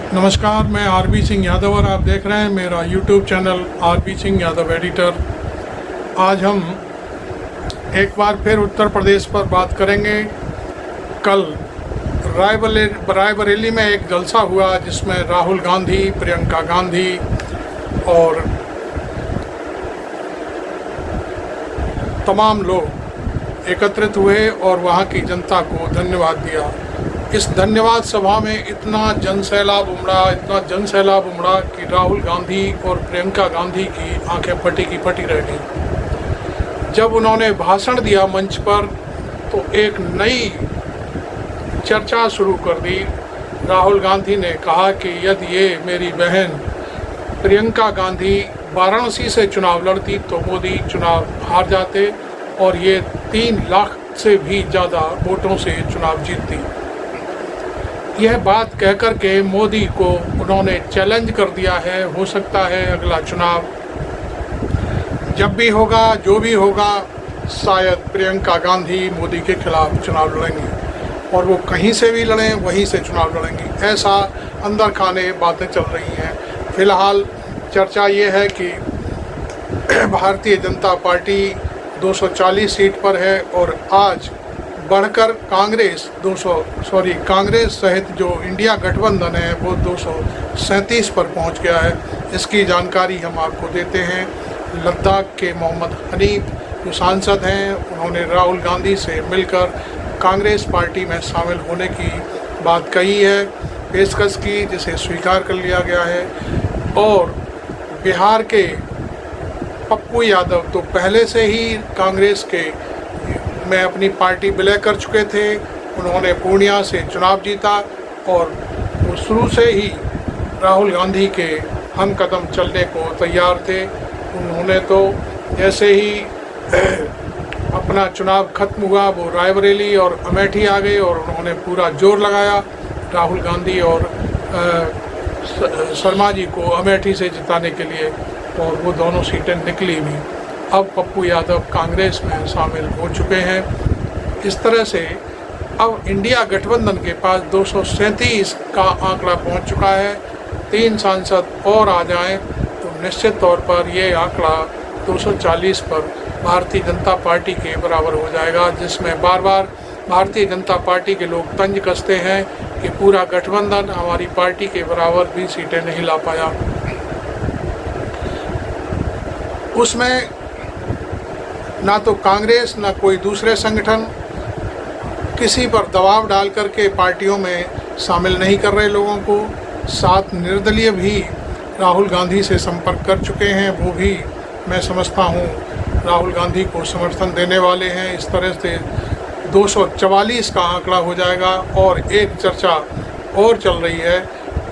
नमस्कार, मैं आरबी सिंह यादव और आप देख रहे हैं मेरा YouTube channel RB Singh Yadav editor. आज हम एक बार फिर उत्तर प्रदेश पर बात करेंगे। कल रायबरेली में एक जलसा हुआ जिसमें राहुल गांधी, प्रियंका गांधी और तमाम लोग एकत्रित हुए और वहाँ की जनता को धन्यवाद दिया। इस धन्यवाद सभा में इतना जनसैलाब उमड़ा कि राहुल गांधी और प्रियंका गांधी की आंखें फटी की फटी रह गई। जब उन्होंने भाषण दिया मंच पर तो एक नई चर्चा शुरू कर दी। राहुल गांधी ने कहा कि यदि ये मेरी बहन प्रियंका गांधी वाराणसी से चुनाव लड़ती तो मोदी चुनाव हार जाते और ये 3 लाख से भी ज़्यादा वोटों से चुनाव जीतती। यह बात कहकर के मोदी को उन्होंने चैलेंज कर दिया है। हो सकता है अगला चुनाव जब भी होगा, जो भी होगा, शायद प्रियंका गांधी मोदी के खिलाफ चुनाव लड़ेंगी और वो कहीं से भी लड़ें, वहीं से चुनाव लड़ेंगी। ऐसा अंदर खाने बातें चल रही हैं। फिलहाल चर्चा ये है कि भारतीय जनता पार्टी 240 सीट पर है और आज बढ़कर कांग्रेस सहित जो इंडिया गठबंधन है वो 237 पर पहुंच गया है। इसकी जानकारी हम आपको देते हैं। लद्दाख के मोहम्मद हनीफ जो सांसद हैं, उन्होंने राहुल गांधी से मिलकर कांग्रेस पार्टी में शामिल होने की बात कही है, पेशकश की, जिसे स्वीकार कर लिया गया है। और बिहार के पप्पू यादव तो पहले से ही कांग्रेस के में अपनी पार्टी विलय कर चुके थे। उन्होंने पूर्णिया से चुनाव जीता और वो शुरू से ही राहुल गांधी के हम कदम चलने को तैयार थे। उन्होंने तो जैसे ही अपना चुनाव खत्म हुआ वो रायबरेली और अमेठी आ गए और उन्होंने पूरा जोर लगाया राहुल गांधी और शर्मा जी को अमेठी से जिताने के लिए, और वो दोनों सीटें निकली भी। अब पप्पू यादव कांग्रेस में शामिल हो चुके हैं। इस तरह से अब इंडिया गठबंधन के पास 237 का आंकड़ा पहुंच चुका है। 3 सांसद और आ जाएं तो निश्चित तौर पर ये आंकड़ा 240 पर भारतीय जनता पार्टी के बराबर हो जाएगा, जिसमें बार बार भारतीय जनता पार्टी के लोग तंज कसते हैं कि पूरा गठबंधन हमारी पार्टी के बराबर भी सीटें नहीं ला पाया। उसमें ना तो कांग्रेस ना कोई दूसरे संगठन किसी पर दबाव डाल करके पार्टियों में शामिल नहीं कर रहे लोगों को। 7 निर्दलीय भी राहुल गांधी से संपर्क कर चुके हैं। वो भी मैं समझता हूँ राहुल गांधी को समर्थन देने वाले हैं। इस तरह से 244 का आंकड़ा हो जाएगा। और एक चर्चा और चल रही है,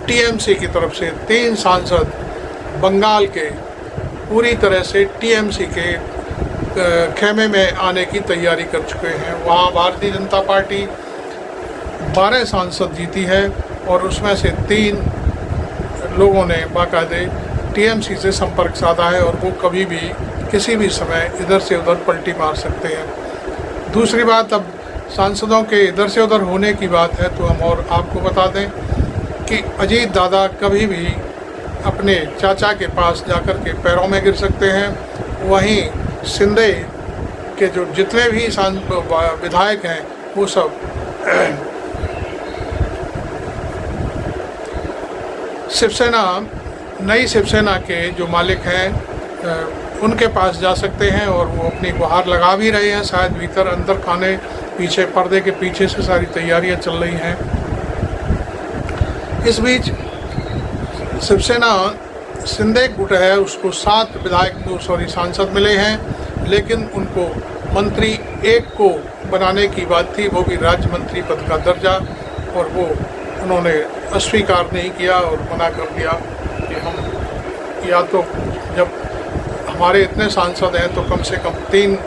टीएमसी की तरफ से 3 सांसद बंगाल के पूरी तरह से टीएमसी के खेमे में आने की तैयारी कर चुके हैं। वहाँ भारतीय जनता पार्टी 12 सांसद जीती है और उसमें से 3 लोगों ने बाकायदे टीएमसी से संपर्क साधा है और वो कभी भी किसी भी समय इधर से उधर पलटी मार सकते हैं। दूसरी बात, अब सांसदों के इधर से उधर होने की बात है तो हम और आपको बता दें कि अजीत दादा कभी भी अपने चाचा के पास जाकर के पैरों में गिर सकते हैं। वहीं शिंदे के जो जितने भी विधायक हैं वो सब नई शिवसेना के जो मालिक हैं उनके पास जा सकते हैं और वो अपनी गुहार लगा भी रहे हैं। शायद भीतर अंदर खाने पीछे पर्दे के पीछे से सारी तैयारियां चल रही हैं। इस बीच शिवसेना शिंदे गुट है, उसको 7 सांसद मिले हैं, लेकिन उनको मंत्री 1 को बनाने की बात थी, वो भी राज्य मंत्री पद का दर्जा, और वो उन्होंने अस्वीकार नहीं किया और मना कर दिया कि हम या तो जब हमारे इतने सांसद हैं तो कम से कम 3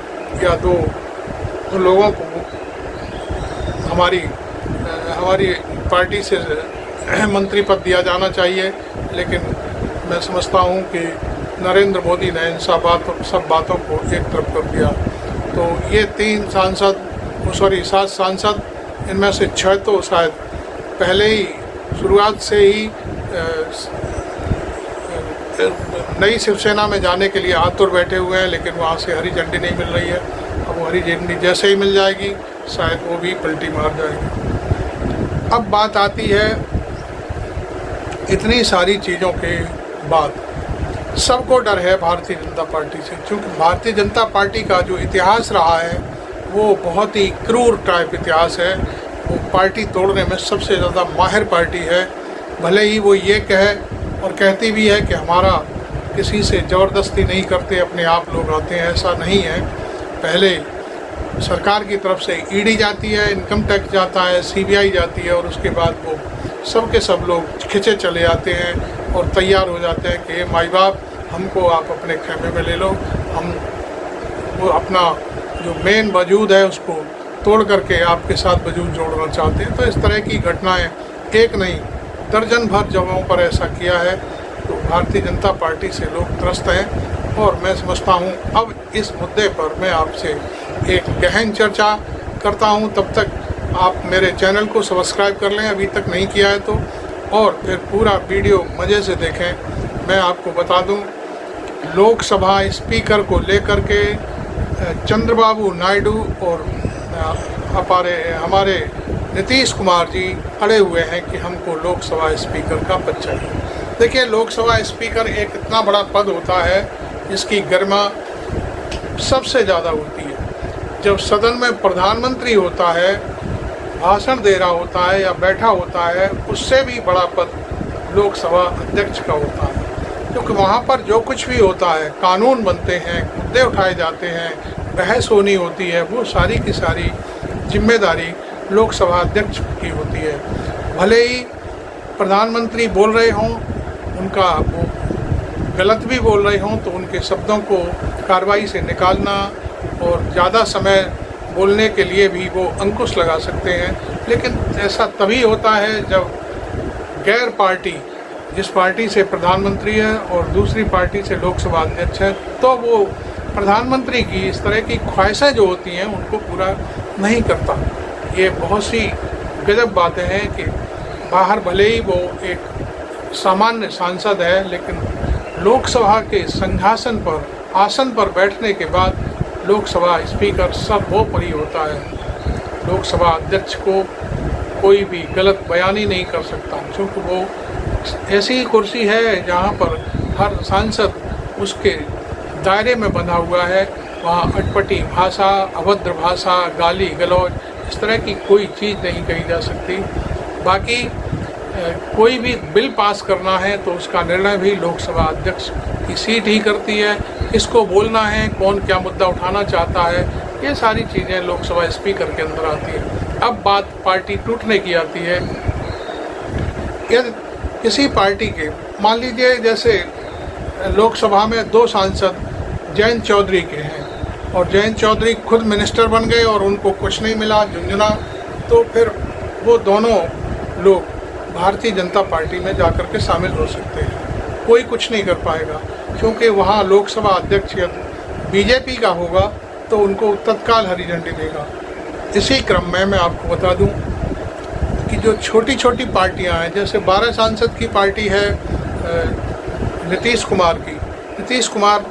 या 2 लोगों को हमारी पार्टी से मंत्री पद दिया जाना चाहिए। लेकिन मैं समझता हूँ कि नरेंद्र मोदी ने इन सब बातों को एक तरफ कर दिया। तो ये 7 सांसद, इनमें से 6 तो शायद पहले ही शुरुआत से ही नई शिवसेना में जाने के लिए आतुर बैठे हुए हैं, लेकिन वहाँ से हरी झंडी नहीं मिल रही है। अब वो हरी झंडी जैसे ही मिल जाएगी शायद वो भी पलटी मार जाएगी। अब बात आती है इतनी सारी चीज़ों के बाद सबको डर है भारतीय जनता पार्टी से, क्योंकि भारतीय जनता पार्टी का जो इतिहास रहा है वो बहुत ही क्रूर टाइप इतिहास है। वो पार्टी तोड़ने में सबसे ज़्यादा माहिर पार्टी है। भले ही वो ये कहे और कहती भी है कि हमारा किसी से ज़बरदस्ती नहीं करते, अपने आप लोग आते हैं, ऐसा नहीं है। पहले सरकार की तरफ से ईडी जाती है, इनकम टैक्स जाता है, सीबीआई जाती है, और उसके बाद वो सब के सब लोग खिंचे चले जाते हैं और तैयार हो जाते हैं कि माई बाप हमको आप अपने खेमे में ले लो, हम वो अपना जो मेन वजूद है उसको तोड़ करके आपके साथ वजूद जोड़ना चाहते हैं। तो इस तरह की घटनाएं एक नहीं दर्जन भर जगहों पर ऐसा किया है। तो भारतीय जनता पार्टी से लोग त्रस्त हैं और मैं समझता हूं अब इस मुद्दे पर मैं आपसे एक गहन चर्चा करता हूं। तब तक आप मेरे चैनल को सब्सक्राइब कर लें अभी तक नहीं किया है तो, और फिर पूरा वीडियो मज़े से देखें। मैं आपको बता दूं लोकसभा स्पीकर को लेकर के चंद्रबाबू नायडू और हमारे नीतीश कुमार जी अड़े हुए हैं कि हमको लोकसभा स्पीकर का पद चाहिए। देखिए, लोकसभा स्पीकर एक इतना बड़ा पद होता है जिसकी गरिमा सबसे ज़्यादा होती है। जब सदन में प्रधानमंत्री होता है, भाषण दे रहा होता है या बैठा होता है, उससे भी बड़ा पद लोकसभा अध्यक्ष का होता है, क्योंकि वहाँ पर जो कुछ भी होता है, कानून बनते हैं, मुद्दे उठाए जाते हैं, बहस होनी होती है, वो सारी की सारी जिम्मेदारी लोकसभा अध्यक्ष की होती है। भले ही प्रधानमंत्री बोल रहे हों, उनका वो गलत भी बोल रहे हों, तो उनके शब्दों को कार्रवाई से निकालना और ज़्यादा समय बोलने के लिए भी वो अंकुश लगा सकते हैं। लेकिन ऐसा तभी होता है जब गैर पार्टी, जिस पार्टी से प्रधानमंत्री है और दूसरी पार्टी से लोकसभा अध्यक्ष है, तो वो प्रधानमंत्री की इस तरह की ख्वाहिशें जो होती हैं उनको पूरा नहीं करता। ये बहुत सी गजब बातें हैं कि बाहर भले ही वो एक सामान्य सांसद है, लेकिन लोकसभा के सिंहासन पर, आसन पर बैठने के बाद लोकसभा स्पीकर सर्वोपरि होता है। लोकसभा अध्यक्ष को कोई भी गलत बयानी नहीं कर सकता, क्योंकि वो ऐसी कुर्सी है जहाँ पर हर सांसद उसके दायरे में बंधा हुआ है। वहाँ अटपटी भाषा, अभद्र भाषा, गाली गलौज, इस तरह की कोई चीज़ नहीं कही जा सकती। बाकी कोई भी बिल पास करना है तो उसका निर्णय भी लोकसभा अध्यक्ष की सीट ही करती है। किसको बोलना है, कौन क्या मुद्दा उठाना चाहता है, ये सारी चीज़ें लोकसभा स्पीकर के अंदर आती है। अब बात पार्टी टूटने की आती है। यदि किसी पार्टी के, मान लीजिए जैसे लोकसभा में 2 सांसद जयंत चौधरी के हैं और जयंत चौधरी खुद मिनिस्टर बन गए और उनको कुछ नहीं मिला, झुंझुना, तो फिर वो दोनों लोग भारतीय जनता पार्टी में जाकर के शामिल हो सकते हैं। कोई कुछ नहीं कर पाएगा, क्योंकि वहाँ लोकसभा अध्यक्ष यदि बीजेपी का होगा तो उनको तत्काल हरी झंडी देगा। इसी क्रम में मैं आपको बता दूं कि जो छोटी छोटी पार्टियां हैं, जैसे 12 सांसद की पार्टी है नीतीश कुमार की, नीतीश कुमार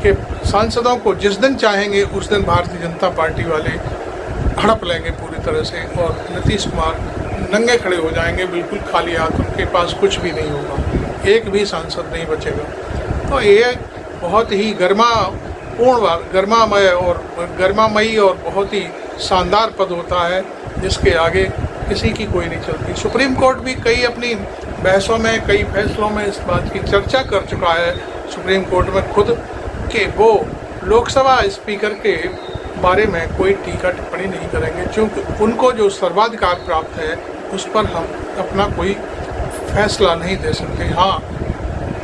के सांसदों को जिस दिन चाहेंगे उस दिन भारतीय जनता पार्टी वाले हड़प लेंगे पूरी तरह से, और नीतीश कुमार नंगे खड़े हो जाएंगे, बिल्कुल खाली हाथ, उनके पास कुछ भी नहीं होगा, एक भी सांसद नहीं बचेगा। तो ये बहुत ही गर्मामय और गर्मामयी और बहुत ही शानदार पद होता है, जिसके आगे किसी की कोई नहीं चलती। सुप्रीम कोर्ट भी कई अपनी बहसों में, कई फैसलों में इस बात की चर्चा कर चुका है, सुप्रीम कोर्ट में खुद, कि वो लोकसभा स्पीकर के बारे में कोई टीका टिप्पणी नहीं करेंगे, क्योंकि उनको जो सर्वाधिकार प्राप्त है उस पर हम अपना कोई फैसला नहीं दे सकते। हाँ,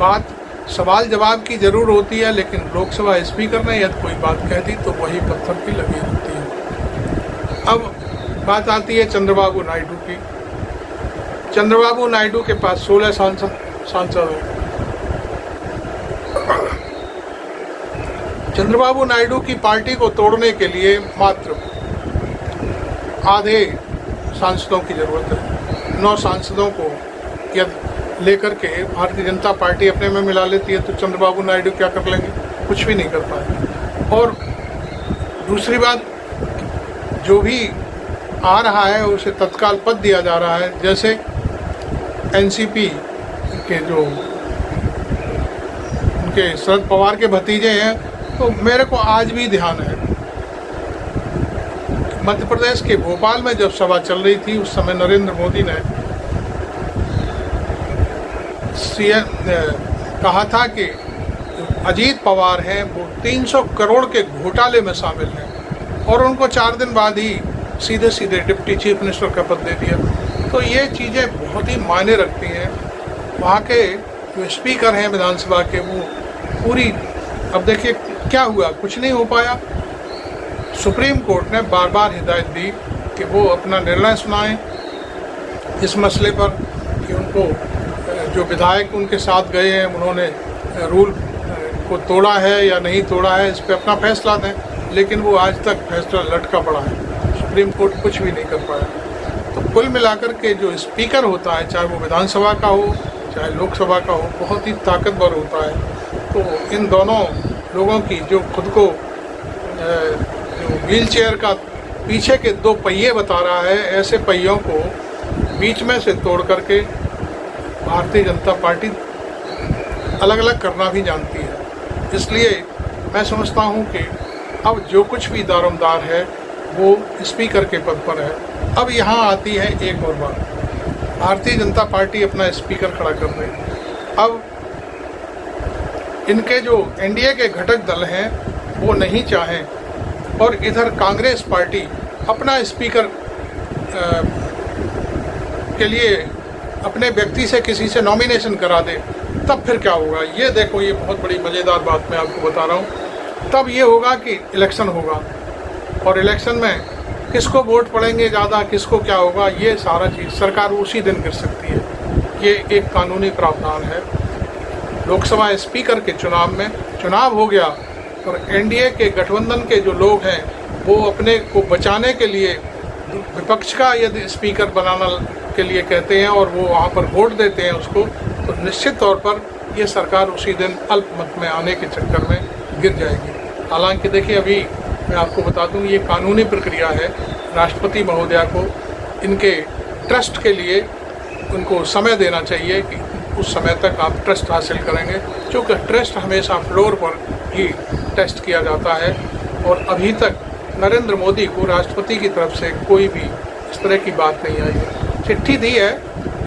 बात सवाल जवाब की ज़रूर होती है, लेकिन लोकसभा स्पीकर ने यदि कोई बात कह दी तो वही पत्थर की लगी होती है। अब बात आती है चंद्रबाबू नायडू की। चंद्रबाबू नायडू के पास 16 सांसद हैं। चंद्रबाबू नायडू की पार्टी को तोड़ने के लिए मात्र आधे सांसदों की ज़रूरत है। 9 सांसदों को यदि लेकर के भारतीय जनता पार्टी अपने में मिला लेती है तो चंद्रबाबू नायडू क्या कर लेंगे? कुछ भी नहीं कर पाएंगे। और दूसरी बात, जो भी आ रहा है उसे तत्काल पद दिया जा रहा है। जैसे एनसीपी के जो उनके शरद पवार के भतीजे हैं, तो मेरे को आज भी ध्यान है, मध्य प्रदेश के भोपाल में जब सभा चल रही थी उस समय नरेंद्र मोदी ने कहा था कि अजीत पवार हैं वो 300 करोड़ के घोटाले में शामिल हैं, और उनको 4 दिन बाद ही सीधे सीधे डिप्टी चीफ मिनिस्टर का पद दे दिया। तो ये चीज़ें बहुत ही मायने रखती हैं। वहाँ के जो स्पीकर हैं विधानसभा के, वो पूरी, अब देखिए क्या हुआ, कुछ नहीं हो पाया। सुप्रीम कोर्ट ने बार बार हिदायत दी कि वो अपना निर्णय सुनाएं इस मसले पर कि उनको जो विधायक उनके साथ गए हैं उन्होंने रूल को तोड़ा है या नहीं तोड़ा है, इस पर अपना फैसला दें। लेकिन वो आज तक फैसला लटका पड़ा है, सुप्रीम कोर्ट कुछ भी नहीं कर पाया। तो कुल मिलाकर के जो स्पीकर होता है, चाहे वो विधानसभा का हो चाहे लोकसभा का हो, बहुत ही ताकतवर होता है। तो इन दोनों लोगों की जो खुद को जो व्हील चेयर का पीछे के 2 पहिए बता रहा है, ऐसे पहियों को बीच में से तोड़ करके भारतीय जनता पार्टी अलग अलग करना भी जानती है। इसलिए मैं समझता हूँ कि अब जो कुछ भी दारोमदार है वो स्पीकर के पद पर है। अब यहाँ आती है एक और बात, भारतीय जनता पार्टी अपना स्पीकर खड़ा कर रही है। अब इनके जो एनडीए के घटक दल हैं वो नहीं चाहें और इधर कांग्रेस पार्टी अपना स्पीकर के लिए अपने व्यक्ति से किसी से नॉमिनेशन करा दे, तब फिर क्या होगा? ये देखो, ये बहुत बड़ी मज़ेदार बात मैं आपको बता रहा हूँ। तब ये होगा कि इलेक्शन होगा, और इलेक्शन में किसको वोट पड़ेंगे ज़्यादा, किसको क्या होगा, ये सारा चीज़ सरकार उसी दिन गिर सकती है। ये एक कानूनी प्रावधान है। लोकसभा स्पीकर के चुनाव में चुनाव हो गया और एनडीए के गठबंधन के जो लोग हैं वो अपने को बचाने के लिए विपक्ष का यदि स्पीकर बनाना के लिए कहते हैं और वो वहाँ पर वोट देते हैं उसको, तो निश्चित तौर पर ये सरकार उसी दिन अल्पमत में आने के चक्कर में गिर जाएगी। हालांकि देखिए, अभी मैं आपको बता दूं, ये कानूनी प्रक्रिया है। राष्ट्रपति महोदया को इनके ट्रस्ट के लिए उनको समय देना चाहिए कि उस समय तक आप ट्रस्ट हासिल करेंगे, क्योंकि ट्रस्ट हमेशा फ्लोर पर ही टेस्ट किया जाता है। और अभी तक नरेंद्र मोदी को राष्ट्रपति की तरफ से कोई भी इस तरह की बात नहीं आई है। चिट्ठी दी है,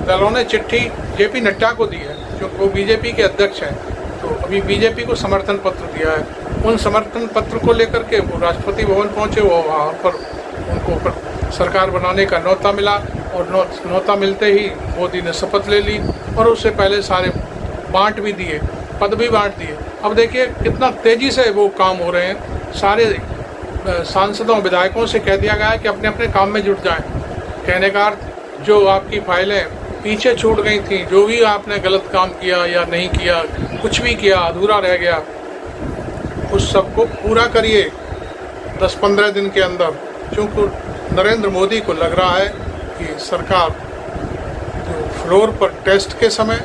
दलों ने चिट्ठी जेपी नड्डा को दी है, क्योंकि वो बीजेपी के अध्यक्ष हैं, तो अभी बीजेपी को समर्थन पत्र दिया है। उन समर्थन पत्र को लेकर के वो राष्ट्रपति भवन पहुंचे, वो वहाँ पर उनको सरकार बनाने का न्योता मिला, और न्योता मिलते ही मोदी ने शपथ ले ली, और उससे पहले सारे बांट भी दिए, पद भी बांट दिए। अब देखिए कितना तेज़ी से वो काम हो रहे हैं। सारे सांसदों विधायकों से कह दिया गया है कि अपने अपने काम में जुट जाएं। कहने का अर्थ, जो आपकी फाइलें पीछे छूट गई थी, जो भी आपने गलत काम किया या नहीं किया, कुछ भी किया अधूरा रह गया, उस सब को पूरा करिए 10-15 दिन के अंदर। क्योंकि नरेंद्र मोदी को लग रहा है कि सरकार जो फ्लोर पर टेस्ट के समय,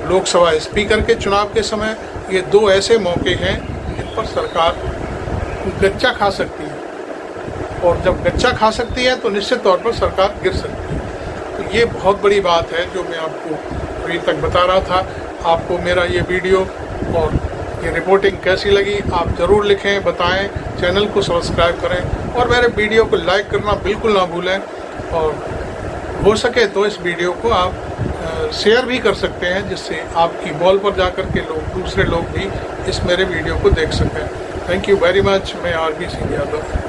लोकसभा स्पीकर के चुनाव के समय, ये 2 ऐसे मौके हैं जिन पर सरकार गच्चा खा सकती है, और जब गच्चा खा सकती है तो निश्चित तौर पर सरकार गिर सकती है। तो ये बहुत बड़ी बात है जो मैं आपको अभी तक बता रहा था। आपको मेरा ये वीडियो और ये रिपोर्टिंग कैसी लगी आप ज़रूर लिखें, बताएं, चैनल को सब्सक्राइब करें और मेरे वीडियो को लाइक करना बिल्कुल ना भूलें। और हो सके तो इस वीडियो को आप शेयर भी कर सकते हैं, जिससे आपकी वॉल पर जाकर के दूसरे लोग भी इस मेरे वीडियो को देख सकें। Thank you very much. मैं RB सिंह यादव।